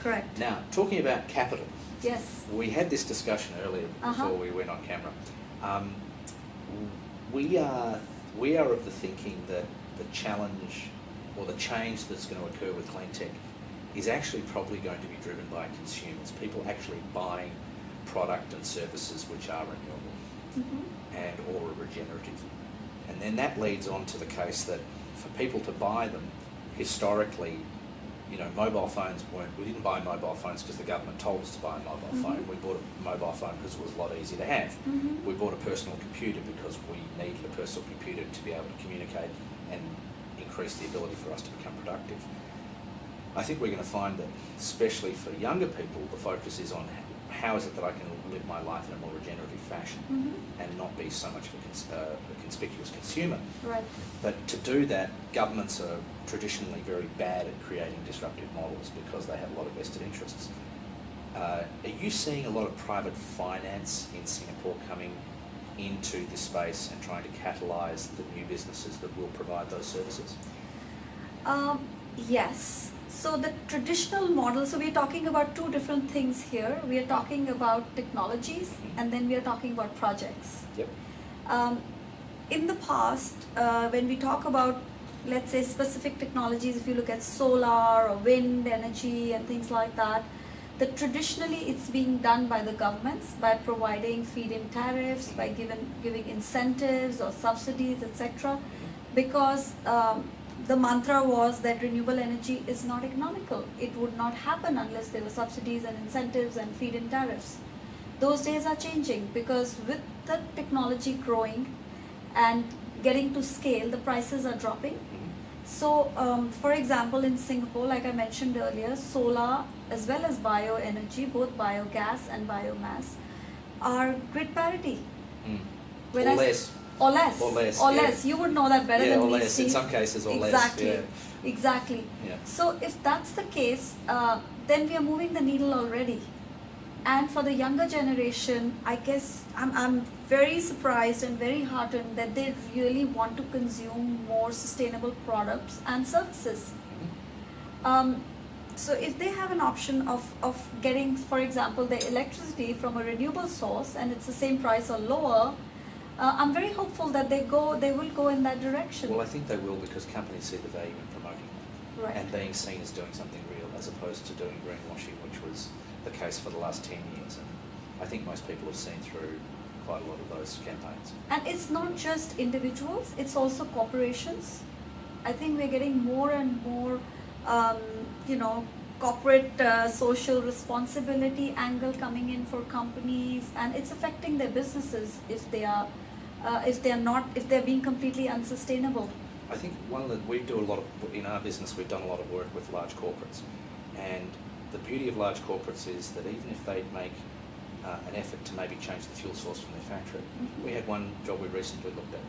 Correct. Now, talking about capital, Yes. we had this discussion earlier before we went on camera. We are of the thinking that the challenge or the change that's going to occur with clean tech is actually probably going to be driven by consumers, people actually buying product and services which are renewable and or regenerative. And then that leads on to the case that for people to buy them, historically, you know, mobile phones we didn't buy mobile phones because the government told us to buy a mobile phone. We bought a mobile phone because it was a lot easier to have. We bought a personal computer because we needed a personal computer to be able to communicate and increase the ability for us to become productive. I think we're going to find that, especially for younger people, the focus is on how is it that I can live my life in a more regenerative fashion and not be so much of a conspicuous consumer. Right. But to do that, governments are traditionally very bad at creating disruptive models because they have a lot of vested interests. Are you seeing a lot of private finance in Singapore coming into this space and trying to catalyse the new businesses that will provide those services? Yes. So the traditional model, so we're talking about two different things here. We are talking about technologies and then we are talking about projects. Yep. In the past, when we talk about, let's say, specific technologies, if you look at solar or wind energy and things like that, traditionally it's being done by the governments by providing feed-in tariffs, by giving incentives or subsidies, etc. Because the mantra was that renewable energy is not economical. It would not happen unless there were subsidies and incentives and feed-in tariffs. Those days are changing because with the technology growing and getting to scale, the prices are dropping. So, for example, in Singapore, like I mentioned earlier, solar as well as bioenergy, both biogas and biomass, are grid parity. Or less. Or less. Or less. Or yeah. less. You would know that better yeah, than or me, less. Steve. In some cases, or exactly. less. Yeah. Exactly. Yeah. So if that's the case, then we are moving the needle already. And for the younger generation, I guess I'm very surprised and very heartened that they really want to consume more sustainable products and services. So if they have an option of getting, for example, their electricity from a renewable source and it's the same price or lower, I'm very hopeful that they will go in that direction. Well, I think they will because companies see the value in promoting that. Right. And being seen as doing something real as opposed to doing greenwashing, which was the case for the last 10 years. And I think most people have seen through quite a lot of those campaigns. And it's not just individuals, it's also corporations. I think we're getting more and more, corporate social responsibility angle coming in for companies, and it's affecting their businesses if they're being completely unsustainable. I think we do a lot of, in our business, we've done a lot of work with large corporates. And the beauty of large corporates is that even if they make an effort to maybe change the fuel source from their factory, we had one job we recently looked at.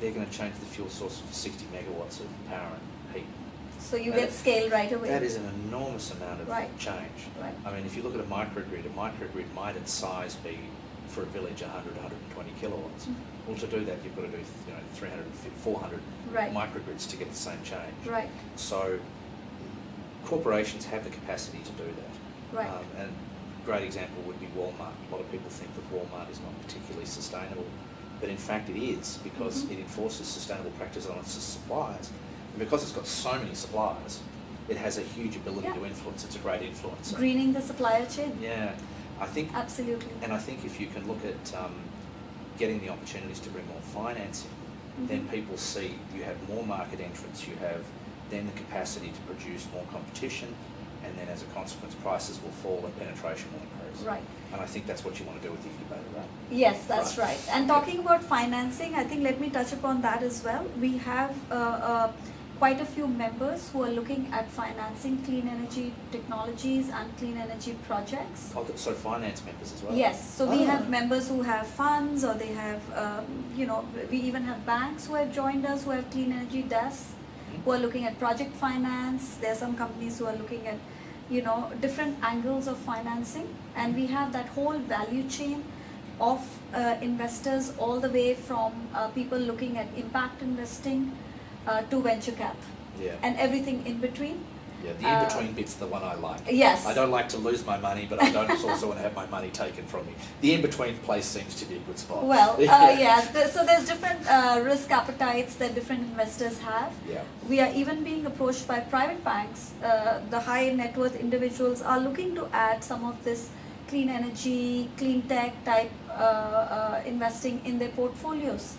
They're going to change the fuel source for 60 megawatts of power and heat. So you get scale right away. That is an enormous amount of change. Right. I mean, if you look at a microgrid might in size be, for a village, 100, 120 kilowatts. Well, to do that, you've got to do 300, 400 microgrids to get the same change. Right. So corporations have the capacity to do that. Right. And a great example would be Walmart. A lot of people think that Walmart is not particularly sustainable, but in fact it is because it enforces sustainable practice on its suppliers. And because it's got so many suppliers, it has a huge ability to influence. It's a great influencer. Greening the supplier chain. Yeah, I think absolutely. And I think if you can look at getting the opportunities to bring more financing, then people see you have more market entrants, you have then the capacity to produce more competition, and then as a consequence prices will fall and penetration will increase. Right. And I think that's what you want to do with the incubator, right? Yes, that's right. And talking about financing, I think let me touch upon that as well. We have quite a few members who are looking at financing clean energy technologies and clean energy projects. Oh, so finance members as well? Yes. So we have members who have funds, or they have, we even have banks who have joined us who have clean energy desks, who are looking at project finance. There are some companies who are looking at, different angles of financing. And we have that whole value chain of investors, all the way from people looking at impact investing to venture cap, and everything in between. Yeah, the in-between bit's the one I like. Yes. I don't like to lose my money, but I don't also want to have my money taken from me. The in-between place seems to be a good spot. Well, so there's different risk appetites that different investors have. Yeah. We are even being approached by private banks. The high net worth individuals are looking to add some of this clean energy, clean tech type investing in their portfolios.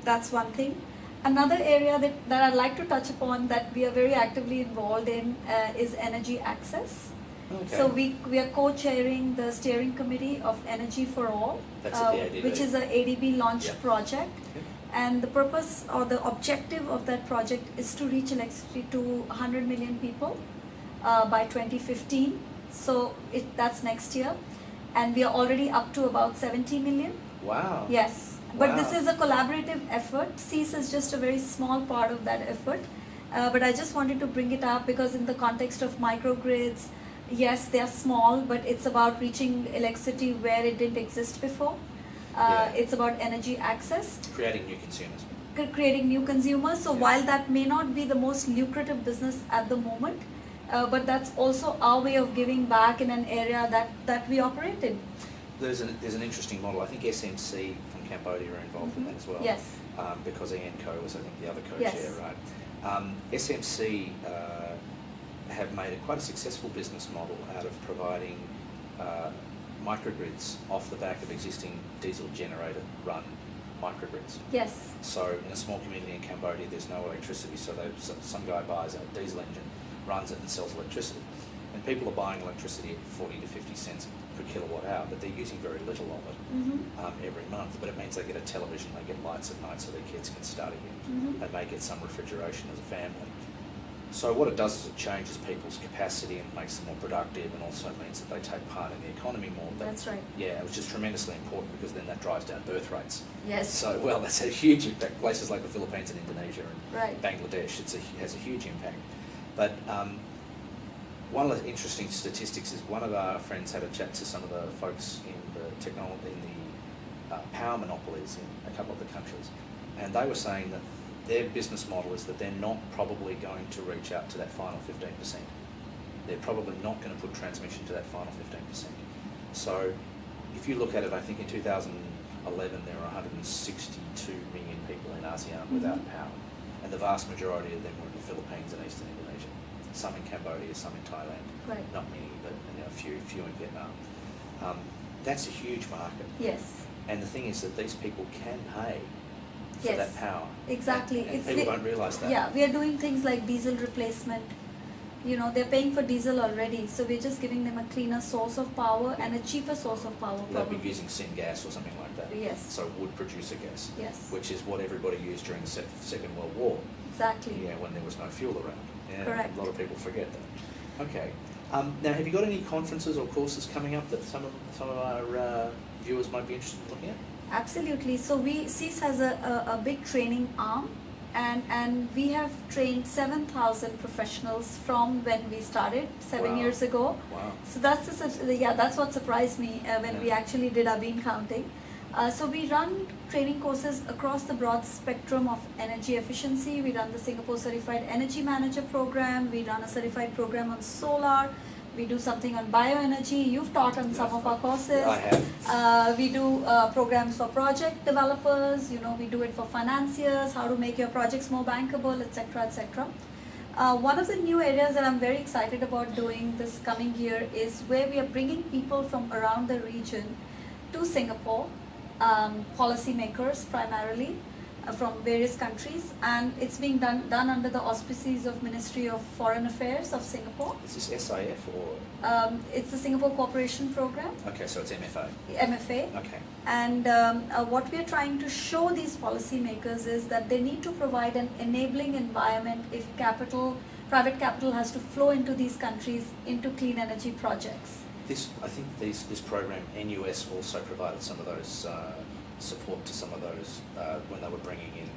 That's one thing. Another area that I'd like to touch upon that we are very actively involved in is energy access. Okay. So we are co-chairing the steering committee of Energy for All, That's at the ADB. which is a ADB launched Yep. project. Yep. And the purpose or the objective of that project is to reach electricity to 100 million people by 2015. So that's next year. And we are already up to about 70 million. Wow. Yes. But Wow. this is a collaborative effort. CEAS is just a very small part of that effort. But I just wanted to bring it up because in the context of microgrids, yes, they are small, but it's about reaching electricity where it didn't exist before. Yeah. It's about energy access, Creating new consumers. creating new consumers. So Yeah. while that may not be the most lucrative business at the moment, but that's also our way of giving back in an area that we operate in. There's an interesting model. I think SMC from Cambodia are involved in that as well. Yes. Because Ian Co was, I think, the other co-chair, Yes. right? SMC have made quite a successful business model out of providing microgrids off the back of existing diesel generator run microgrids. Yes. So in a small community in Cambodia, there's no electricity, so some guy buys a diesel engine, runs it and sells electricity. And people are buying electricity at 40 to 50 cents per kilowatt hour, but they're using very little of it every month. But it means they get a television, they get lights at night so their kids can study, and they may get some refrigeration as a family. So what it does is it changes people's capacity and makes them more productive, and also means that they take part in the economy more. But That's right. yeah, which is tremendously important because then that drives down birth rates. Yes. So, well, that's a huge impact. Places like the Philippines and Indonesia and Right. Bangladesh, has a huge impact. But one of the interesting statistics is one of our friends had a chat to some of the folks in the power monopolies in a couple of the countries, and they were saying that their business model is that they're not probably going to reach out to that final 15%. They're probably not going to put transmission to that final 15%. So if you look at it, I think in 2011 there were 162 million people in ASEAN without power, and the vast majority of them were in the Philippines and Eastern Indonesia. Some in Cambodia, some in Thailand. Right. Not many, but a few in Vietnam. That's a huge market. Yes. And the thing is that these people can pay for Yes. that power. Exactly. And people don't realise that. Yeah, we are doing things like diesel replacement. You know, they're paying for diesel already, so we're just giving them a cleaner source of power and a cheaper source of power. They'll be Probably. using syngas or something like that. Yes. So wood producer gas. Yes. Which is what everybody used during the Second World War. Exactly. Yeah, when there was no fuel around. Yeah, Correct. A lot of people forget that. Okay. Now, have you got any conferences or courses coming up that some of our viewers might be interested in looking at? Absolutely. So CEAS has a big training arm, and we have trained 7,000 professionals from when we started 7 Wow. years ago. Wow. So that's what surprised me when we actually did our bean counting. So we run training courses across the broad spectrum of energy efficiency. We run the Singapore Certified Energy Manager program. We run a certified program on solar. We do something on bioenergy. You've taught on some of our courses. I have. We do programs for project developers. We do it for financiers, how to make your projects more bankable, etc., etc. One of the new areas that I'm very excited about doing this coming year is where we are bringing people from around the region to Singapore, policymakers primarily from various countries, and it's being done under the auspices of Ministry of Foreign Affairs of Singapore. Is this SIF or? It's the Singapore Cooperation Program, Okay, so it's MFA. MFA. Okay. And what we are trying to show these policymakers is that they need to provide an enabling environment if private capital has to flow into these countries into clean energy projects. I think this program, NUS also provided some of those support to some of those when they were bringing in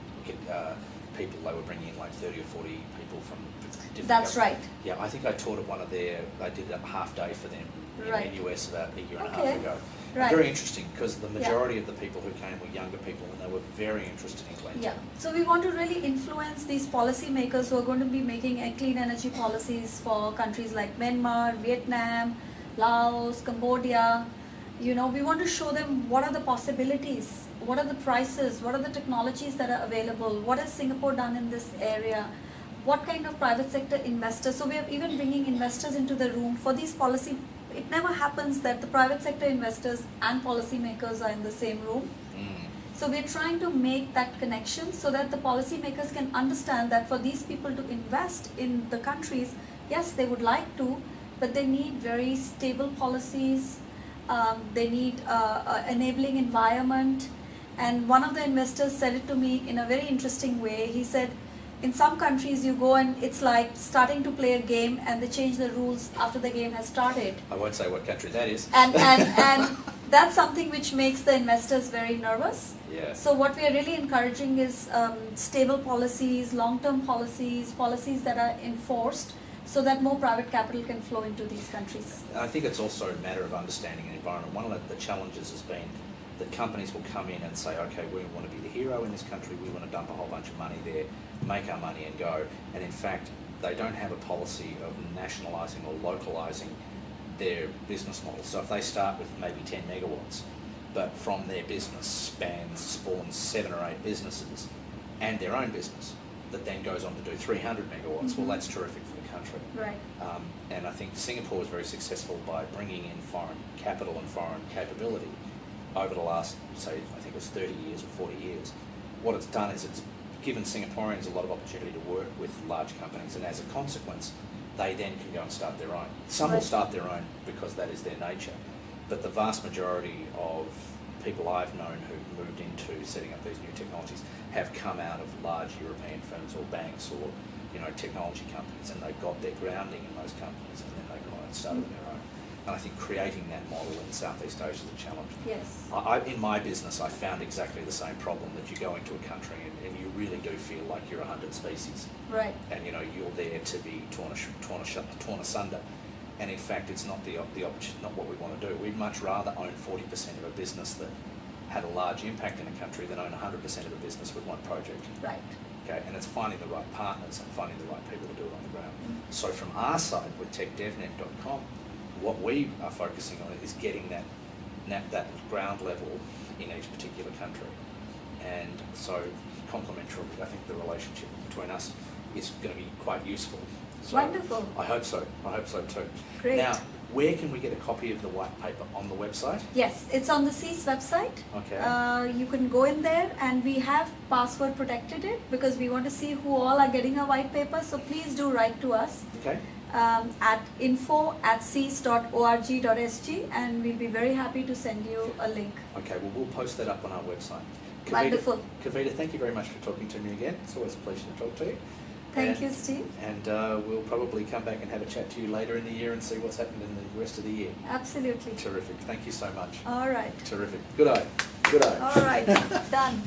people. They were bringing in like 30 or 40 people from different That's governments. right. Yeah, I think I taught at one of their, I did a half day for them Right. in the US about a year and a Okay. half ago. Right. Very interesting, because the majority of the people who came were younger people, and they were very interested in clean Yeah, tech. so we want to really influence these policymakers who are going to be making clean energy policies for countries like Myanmar, Vietnam, Laos, Cambodia. You know, we want to show them what are the possibilities, what are the prices, what are the technologies that are available, what has Singapore done in this area, what kind of private sector investors. So we are even bringing investors into the room for these policy. It never happens that the private sector investors and policymakers are in the same room. Mm. So we're trying to make that connection so that the policymakers can understand that for these people to invest in the countries, yes, they would like to, but they need very stable policies. They need enabling environment. And one of the investors said it to me in a very interesting way. He said, in some countries you go and it's like starting to play a game and they change the rules after the game has started. I won't say what country that is. And that's something which makes the investors very nervous. Yeah. So what we are really encouraging is stable policies, long-term policies, policies that are enforced so that more private capital can flow into these countries. I think it's also a matter of understanding an environment. One of the challenges has been that companies will come in and say, okay, we want to be the hero in this country, we want to dump a whole bunch of money there, make our money and go. And in fact, they don't have a policy of nationalising or localising their business model. So if they start with maybe 10 megawatts, but from their business spawns 7 or 8 businesses and their own business that then goes on to do 300 megawatts, well, that's terrific for the country. Right. And I think Singapore was very successful by bringing in foreign capital and foreign capability over the last, say, I think it was 30 years or 40 years. What it's done is it's given Singaporeans a lot of opportunity to work with large companies, and as a consequence, they then can go and start their own. Some will start their own because that is their nature, but the vast majority of people I've known who've moved into setting up these new technologies have come out of large European firms or banks or, you know, technology companies, and they've got their grounding in those companies, and then they've gone and started their own. And I think creating that model in Southeast Asia is a challenge. Yes. In my business, I found exactly the same problem, that you go into a country and you really do feel like you're 100 species. Right. And, you know, you're there to be torn asunder. And in fact, it's not not what we want to do. We'd much rather own 40% of a business that had a large impact in a country than own 100% of a business with one project. Right. Okay, and it's finding the right partners and finding the right people to do it on the ground. So from our side with techdevnet.com, what we are focusing on is getting that ground level in each particular country. And so complementary, I think the relationship between us is going to be quite useful. So Wonderful. I hope so. I hope so too. Great. Now, where can we get a copy of the white paper? On the website? Yes, it's on the CEAS website. Okay. You can go in there, and we have password protected it because we want to see who all are getting a white paper. So please do write to us Okay. at info@ceas.org.sg, and we'll be very happy to send you a link. Okay, well, we'll post that up on our website. Wonderful. Kavita, thank you very much for talking to me again. It's always a pleasure to talk to you. Thank you, Steve. And we'll probably come back and have a chat to you later in the year and see what's happened in the rest of the year. Absolutely. Terrific. Thank you so much. All right. Terrific. Good eye. Good eye. All right. Done.